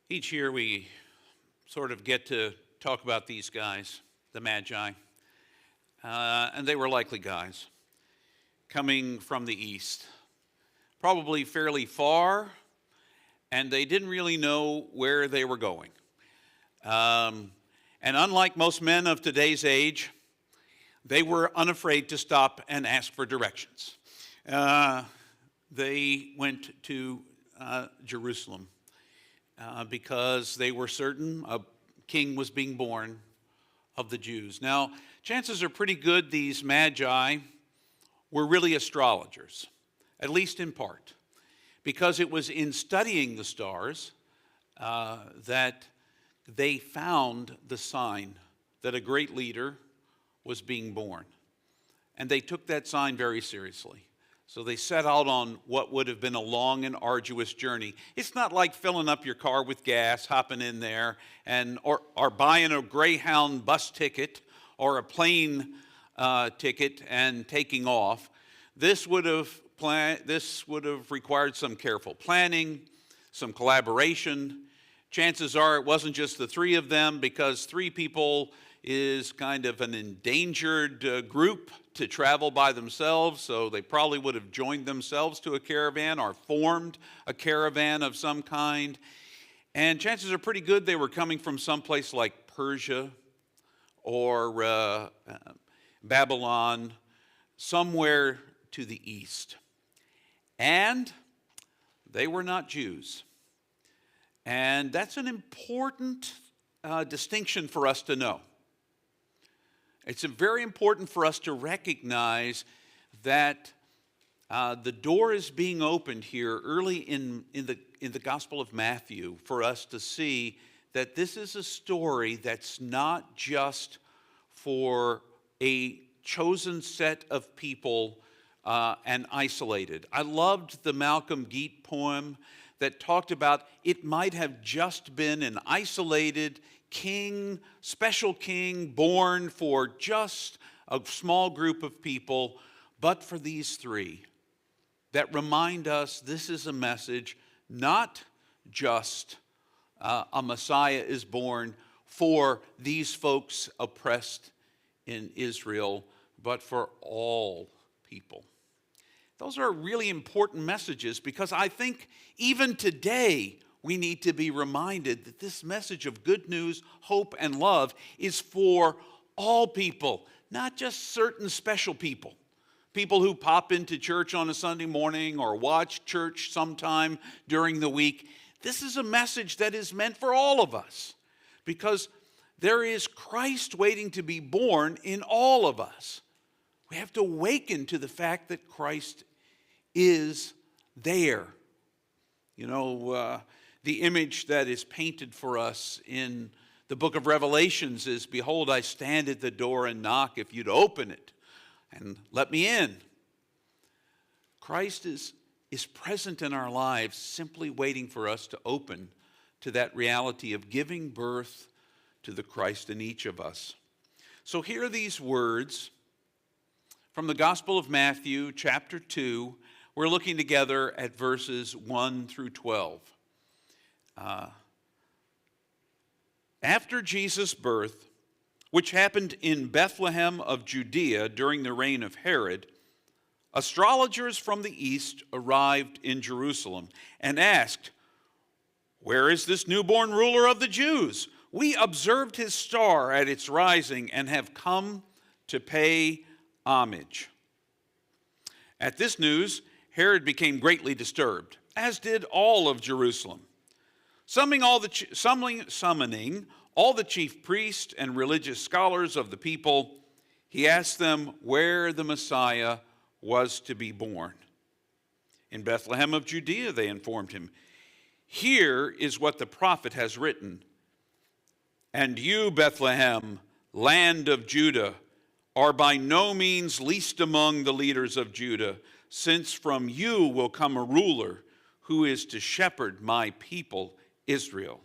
Each year we sort of get to talk about these guys, the Magi, and they were likely guys coming from the east, probably fairly far, and they didn't really know where they were going. And unlike most men of today's age, they were unafraid to stop and ask for directions. They went to Jerusalem because they were certain a king was being born of the Jews. Now, chances are pretty good these Magi were really astrologers, at least in part, because it was in studying the stars that they found the sign that a great leader was being born. And they took that sign very seriously. So they set out on what would have been a long and arduous journey. It's not like filling up your car with gas, hopping in there, or buying a Greyhound bus ticket or a plane ticket and taking off. This would have required some careful planning, some collaboration. Chances are it wasn't just the three of them, because three people is kind of an endangered group to travel by themselves, so they probably would have joined themselves to a caravan or formed a caravan of some kind. And chances are pretty good they were coming from someplace like Persia or Babylon, somewhere to the east. And they were not Jews. And that's an important distinction for us to know. It's very important for us to recognize that the door is being opened here early in the Gospel of Matthew for us to see that this is a story that's not just for a chosen set of people and isolated. I loved the Malcolm Geet poem that talked about it might have just been an isolated king, special king, born for just a small group of people, but for these three that remind us this is a message not just a Messiah is born for these folks oppressed in Israel, but for all people. Those are really important messages, because I think even today we need to be reminded that this message of good news, hope, and love is for all people, not just certain special people. People who pop into church on a Sunday morning or watch church sometime during the week. This is a message that is meant for all of us, because there is Christ waiting to be born in all of us. We have to awaken to the fact that Christ is there. You know, the image that is painted for us in the book of Revelations is, behold, I stand at the door and knock, if you'd open it and let me in. Christ is present in our lives, simply waiting for us to open to that reality of giving birth to the Christ in each of us. So hear these words from the Gospel of Matthew, chapter 2. We're looking together at verses 1 through 12. After Jesus' birth, which happened in Bethlehem of Judea during the reign of Herod, astrologers from the east arrived in Jerusalem and asked, "Where is this newborn ruler of the Jews? We observed his star at its rising and have come to pay homage." At this news, Herod became greatly disturbed, as did all of Jerusalem. Summoning all the chief priests and religious scholars of the people, he asked them where the Messiah was to be born. "In Bethlehem of Judea," they informed him. "Here is what the prophet has written. And you, Bethlehem, land of Judah, are by no means least among the leaders of Judah, since from you will come a ruler who is to shepherd my people Israel."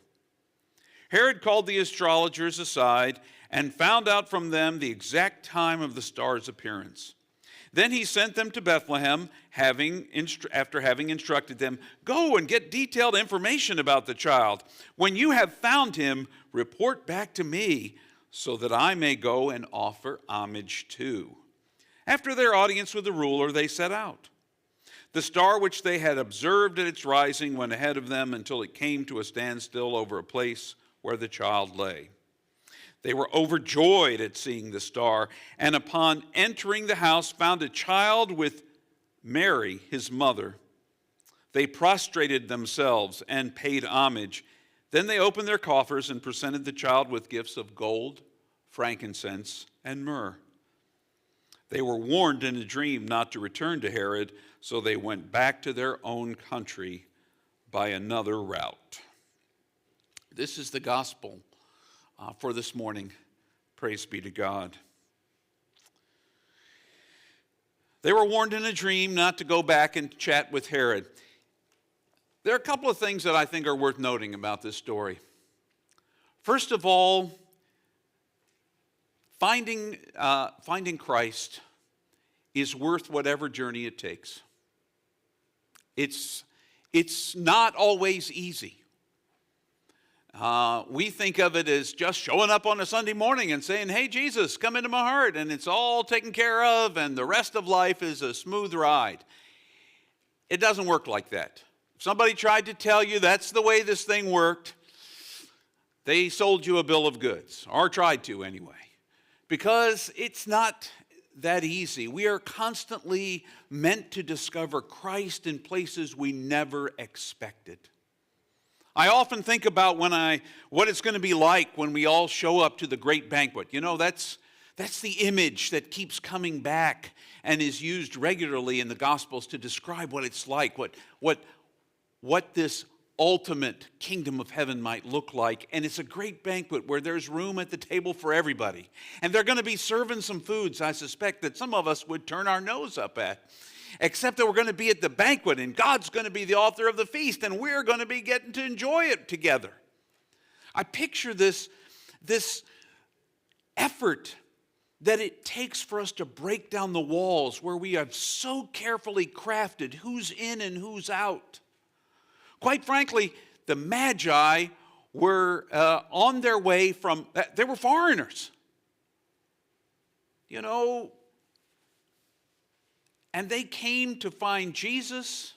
Herod called the astrologers aside and found out from them the exact time of the star's appearance. Then he sent them to Bethlehem, after having instructed them, "Go and get detailed information about the child. When you have found him, report back to me, so that I may go and offer homage too." After their audience with the ruler, they set out. The star which they had observed at its rising went ahead of them until it came to a standstill over a place where the child lay. They were overjoyed at seeing the star, and upon entering the house found a child with Mary, his mother. They prostrated themselves and paid homage. Then they opened their coffers and presented the child with gifts of gold, frankincense, and myrrh. They were warned in a dream not to return to Herod, so they went back to their own country by another route. This is the gospel for this morning. Praise be to God. They were warned in a dream not to go back and chat with Herod. There are a couple of things that I think are worth noting about this story. First of all, finding Christ is worth whatever journey it takes. It's not always easy. We think of it as just showing up on a Sunday morning and saying, "Hey, Jesus, come into my heart," and it's all taken care of, and the rest of life is a smooth ride. It doesn't work like that. If somebody tried to tell you that's the way this thing worked, they sold you a bill of goods, or tried to anyway, because it's not that easy. We are constantly meant to discover Christ in places we never expected. I often think about what it's going to be like when we all show up to the great banquet. You know, that's the image that keeps coming back and is used regularly in the Gospels to describe what it's like, what this ultimate kingdom of heaven might look like. And it's a great banquet where there's room at the table for everybody. And they're going to be serving some foods, I suspect, that some of us would turn our nose up at. Except that we're going to be at the banquet, and God's going to be the author of the feast, and we're going to be getting to enjoy it together. I picture this effort that it takes for us to break down the walls where we have so carefully crafted who's in and who's out. Quite frankly, the Magi were on their way they were foreigners. You know, and they came to find Jesus,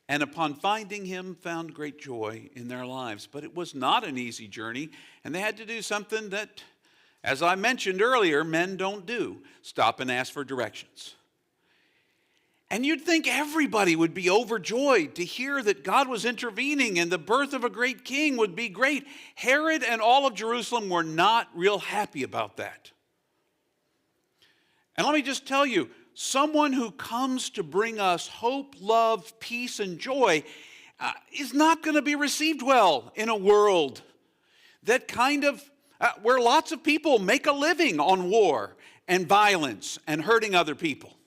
and upon finding him, found great joy in their lives. But it was not an easy journey, and they had to do something that, as I mentioned earlier, men don't do: stop and ask for directions. And you'd think everybody would be overjoyed to hear that God was intervening and the birth of a great king would be great. Herod and all of Jerusalem were not real happy about that. And let me just tell you, someone who comes to bring us hope, love, peace, and joy is not going to be received well in a world that where lots of people make a living on war and violence and hurting other people.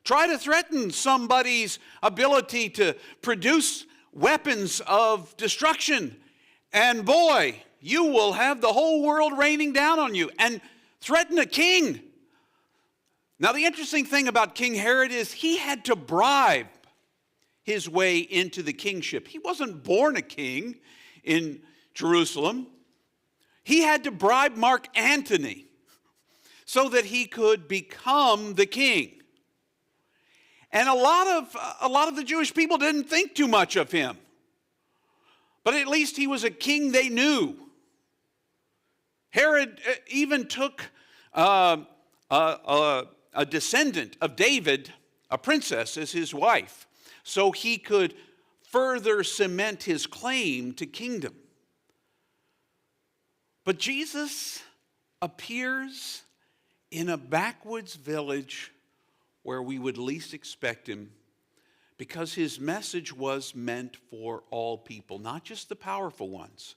Try to threaten somebody's ability to produce weapons of destruction, and boy, you will have the whole world raining down on you. And threaten a king. Now, the interesting thing about King Herod is he had to bribe his way into the kingship. He wasn't born a king in Jerusalem. He had to bribe Mark Antony so that he could become the king. And a lot of the Jewish people didn't think too much of him. But at least he was a king they knew. Herod even took a descendant of David, a princess, as his wife, so he could further cement his claim to kingdom. But Jesus appears in a backwoods village where we would least expect him, because his message was meant for all people, not just the powerful ones.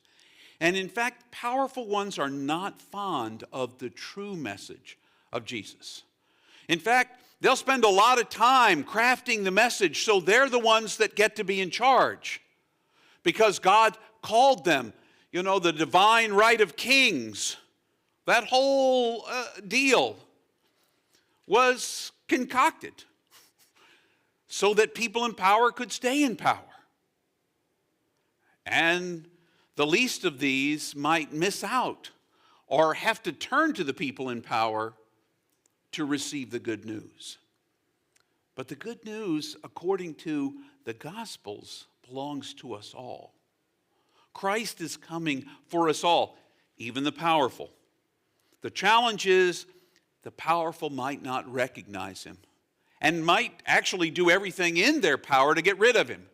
And in fact, powerful ones are not fond of the true message of Jesus. In fact, they'll spend a lot of time crafting the message so they're the ones that get to be in charge, because God called them, the divine right of kings, that whole deal. was concocted so that people in power could stay in power. And the least of these might miss out or have to turn to the people in power to receive the good news. But the good news, according to the Gospels, belongs to us all. Christ is coming for us all, even the powerful. The challenge is the powerful might not recognize him and might actually do everything in their power to get rid of him.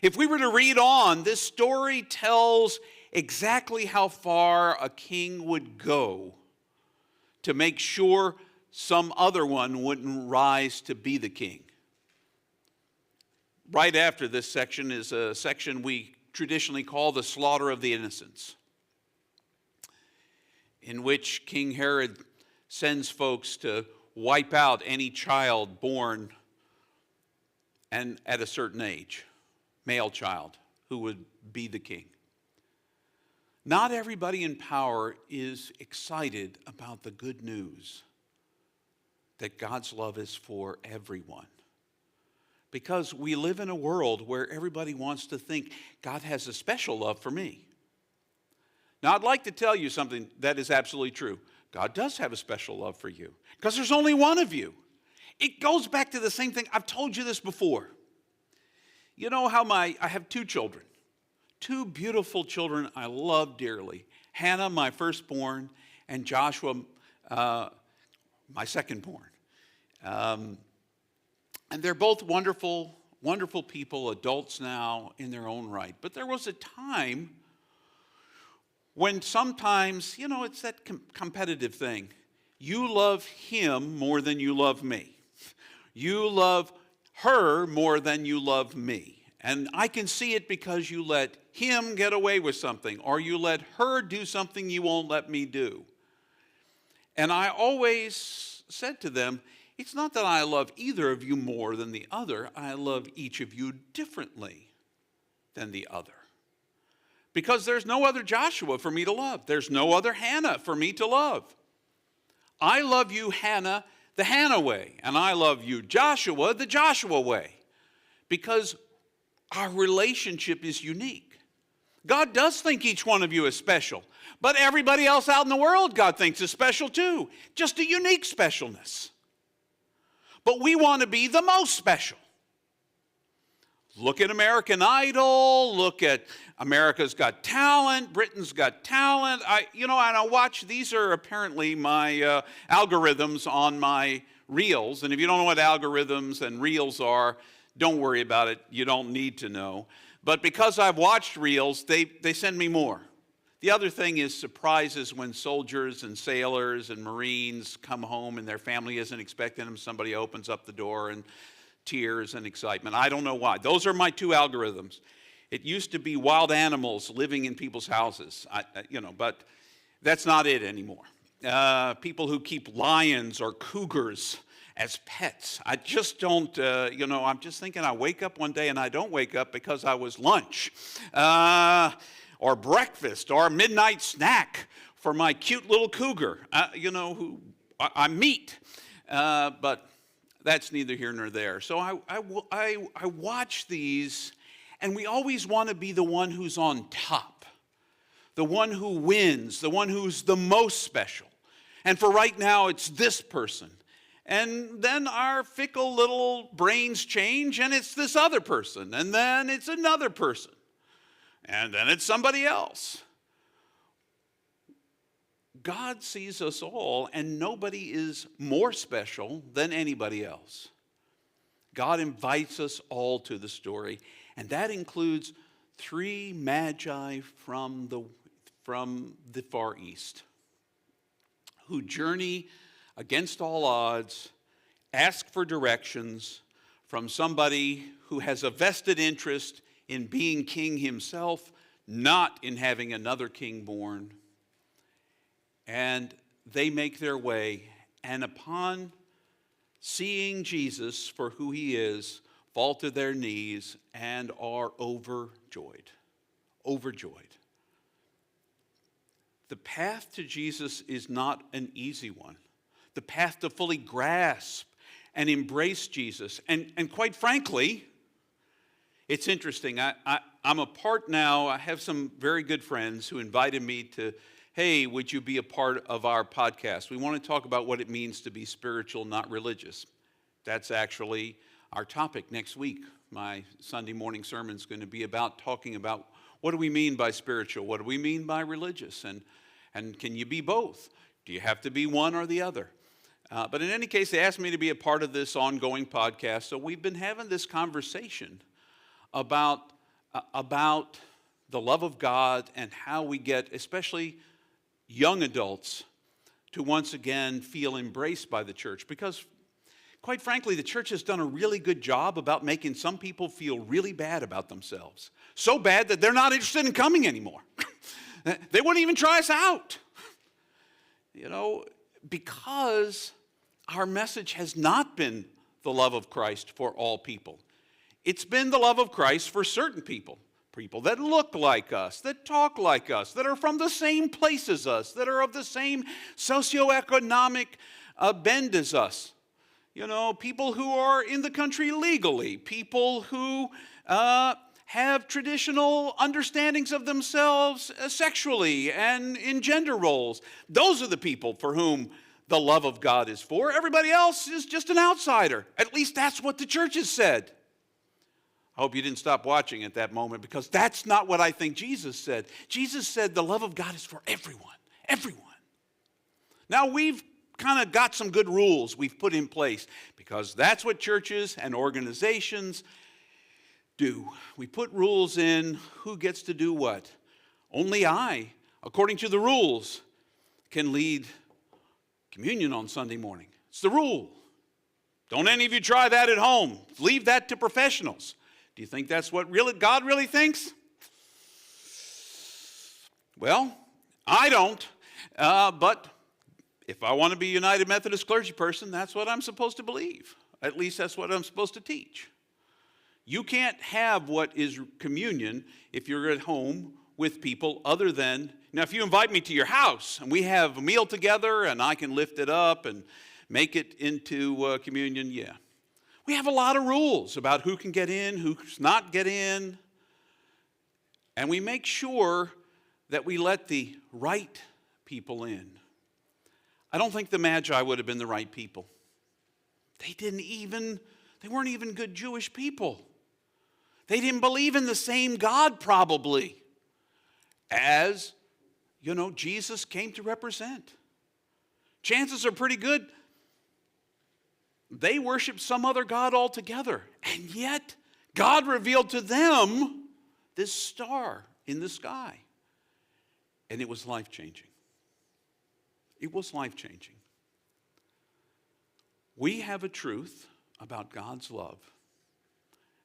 If we were to read on, this story tells exactly how far a king would go to make sure some other one wouldn't rise to be the king. Right after this section is a section we traditionally call the slaughter of the innocents, in which King Herod sends folks to wipe out any child born and at a certain age, male child, who would be the king. Not everybody in power is excited about the good news that God's love is for everyone. Because we live in a world where everybody wants to think God has a special love for me. Now, I'd like to tell you something that is absolutely true. God does have a special love for you because there's only one of you. It goes back to the same thing. I've told you this before. You know how I have two children, two beautiful children I love dearly. Hannah, my firstborn, and Joshua, my secondborn. And they're both wonderful, wonderful people, adults now in their own right. But there was a time when sometimes, it's that competitive thing. You love him more than you love me. You love her more than you love me. And I can see it because you let him get away with something, or you let her do something you won't let me do. And I always said to them, it's not that I love either of you more than the other. I love each of you differently than the other. Because there's no other Joshua for me to love. There's no other Hannah for me to love. I love you, Hannah, the Hannah way. And I love you, Joshua, the Joshua way. Because our relationship is unique. God does think each one of you is special. But everybody else out in the world God thinks is special too. Just a unique specialness. But we want to be the most special. Look at American Idol. Look at America's Got Talent. Britain's Got Talent. And I watch, these are apparently my algorithms on my reels. And if you don't know what algorithms and reels are, don't worry about it. You don't need to know. But because I've watched reels, they send me more. The other thing is surprises when soldiers and sailors and Marines come home and their family isn't expecting them. Somebody opens up the door and tears and excitement. I don't know why. Those are my two algorithms. It used to be wild animals living in people's houses, but that's not it anymore. People who keep lions or cougars as pets. I just don't, I'm just thinking I wake up one day and I don't wake up because I was lunch. Or breakfast, or midnight snack for my cute little cougar, who I'm meat. But that's neither here nor there. So I watch these, and we always want to be the one who's on top, the one who wins, the one who's the most special. And for right now, it's this person. And then our fickle little brains change, and it's this other person. And then it's another person. And then it's somebody else. God sees us all, and nobody is more special than anybody else. God invites us all to the story, and that includes 3 magi from the Far East who journey against all odds, ask for directions from somebody who has a vested interest in being king himself, not in having another king born. And they make their way, and upon seeing Jesus for who he is, fall to their knees and are overjoyed. Overjoyed. The path to Jesus is not an easy one. The the path to fully grasp and embrace Jesus. And quite frankly, it's interesting. I'm a part now. I have some very good friends who invited me to, hey, would you be a part of our podcast? We want to talk about what it means to be spiritual, not religious. That's actually our topic next week. My Sunday morning sermon is going to be about talking about what do we mean by spiritual? What do we mean by religious? And can you be both? Do you have to be one or the other? But in any case, they asked me to be a part of this ongoing podcast. So we've been having this conversation about the love of God and how we get, especially young adults, to once again feel embraced by the church. Because quite frankly, the church has done a really good job about making some people feel really bad about themselves. So bad that they're not interested in coming anymore. They wouldn't even try us out. Because our message has not been the love of Christ for all people. It's been the love of Christ for certain people. People that look like us, that talk like us, that are from the same place as us, that are of the same socioeconomic bend as us. People who are in the country legally, people who have traditional understandings of themselves sexually and in gender roles. Those are the people for whom the love of God is for. Everybody else is just an outsider. At least that's what the church has said. I hope you didn't stop watching at that moment, because that's not what I think Jesus said. Jesus said the love of God is for everyone. Everyone. Now we've kind of got some good rules we've put in place, because that's what churches and organizations do. We put rules in who gets to do what. Only I, according to the rules, can lead communion on Sunday morning. It's the rule. Don't any of you try that at home. Leave that to professionals. Do you think that's what God really thinks? Well, I don't. But if I want to be a United Methodist clergy person, that's what I'm supposed to believe. At least that's what I'm supposed to teach. You can't have what is communion if you're at home with people other than, now if you invite me to your house and we have a meal together and I can lift it up and make it into communion, yeah. We have a lot of rules about who can get in, who's not get in. And we make sure that we let the right people in. I don't think the Magi would have been the right people. They weren't even good Jewish people. They didn't believe in the same God probably as, Jesus came to represent. Chances are pretty good they worshiped some other god altogether. And yet, God revealed to them this star in the sky. And it was life-changing. It was life-changing. We have a truth about God's love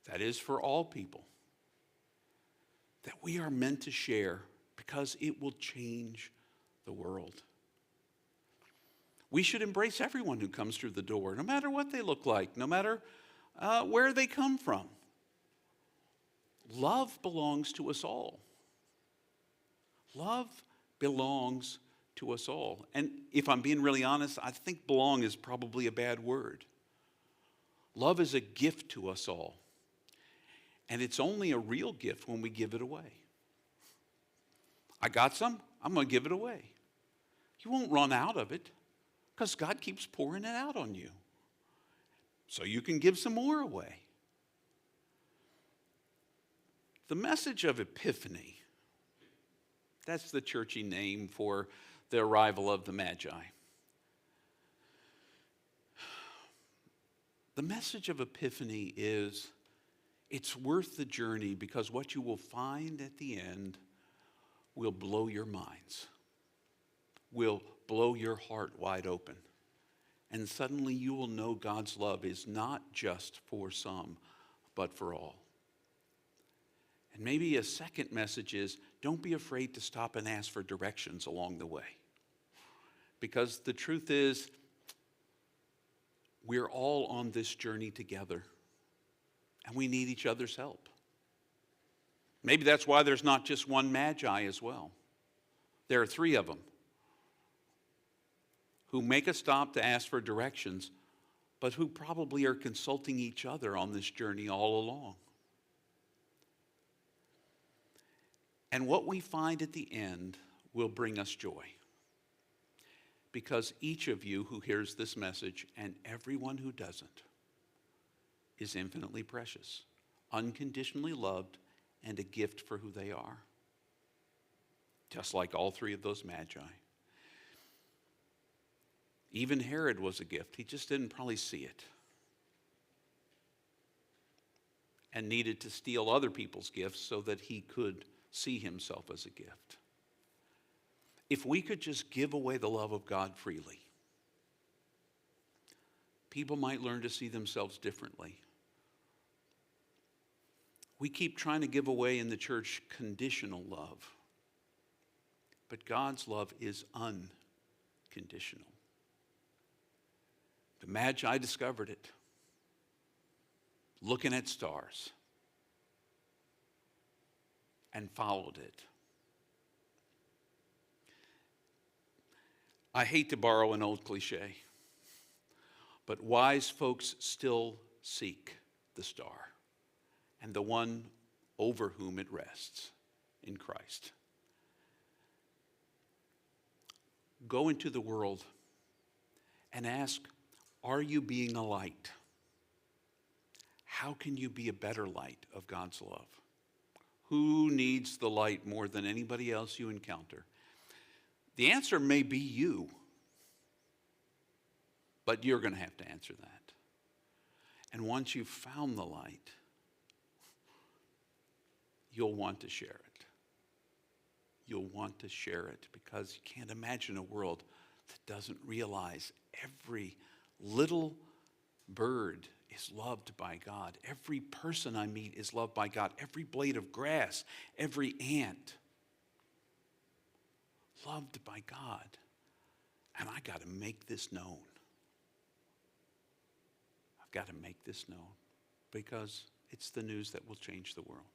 that is for all people that we are meant to share because it will change the world. We should embrace everyone who comes through the door, no matter what they look like, no matter where they come from. Love belongs to us all. Love belongs to us all. And if I'm being really honest, I think belong is probably a bad word. Love is a gift to us all. And it's only a real gift when we give it away. I got some, I'm going to give it away. You won't run out of it, because God keeps pouring it out on you. So you can give some more away. The message of Epiphany, that's the churchy name for the arrival of the Magi. The message of Epiphany is, it's worth the journey, because what you will find at the end will blow your minds, will blow your heart wide open. And suddenly you will know God's love is not just for some, but for all. And maybe a second message is, don't be afraid to stop and ask for directions along the way. Because the truth is, we're all on this journey together. And we need each other's help. Maybe that's why there's not just one Magi as well. There are three of them who make a stop to ask for directions, but who probably are consulting each other on this journey all along. And what we find at the end will bring us joy. Because each of you who hears this message, and everyone who doesn't, is infinitely precious, unconditionally loved, and a gift for who they are. Just like all three of those magi. Even Herod was a gift. He just didn't probably see it. And needed to steal other people's gifts so that he could see himself as a gift. If we could just give away the love of God freely, people might learn to see themselves differently. We keep trying to give away in the church conditional love. But God's love is unconditional. The Magi discovered it, looking at stars, and followed it. I hate to borrow an old cliche, but wise folks still seek the star and the one over whom it rests, in Christ. Go into the world and ask, are you being a light? How can you be a better light of God's love? Who needs the light more than anybody else you encounter? The answer may be you, but you're going to have to answer that. And once you've found the light, you'll want to share it. You'll want to share it because you can't imagine a world that doesn't realize every little bird is loved by God. Every person I meet is loved by God. Every blade of grass, every ant, loved by God. And I got to make this known. I've got to make this known because it's the news that will change the world.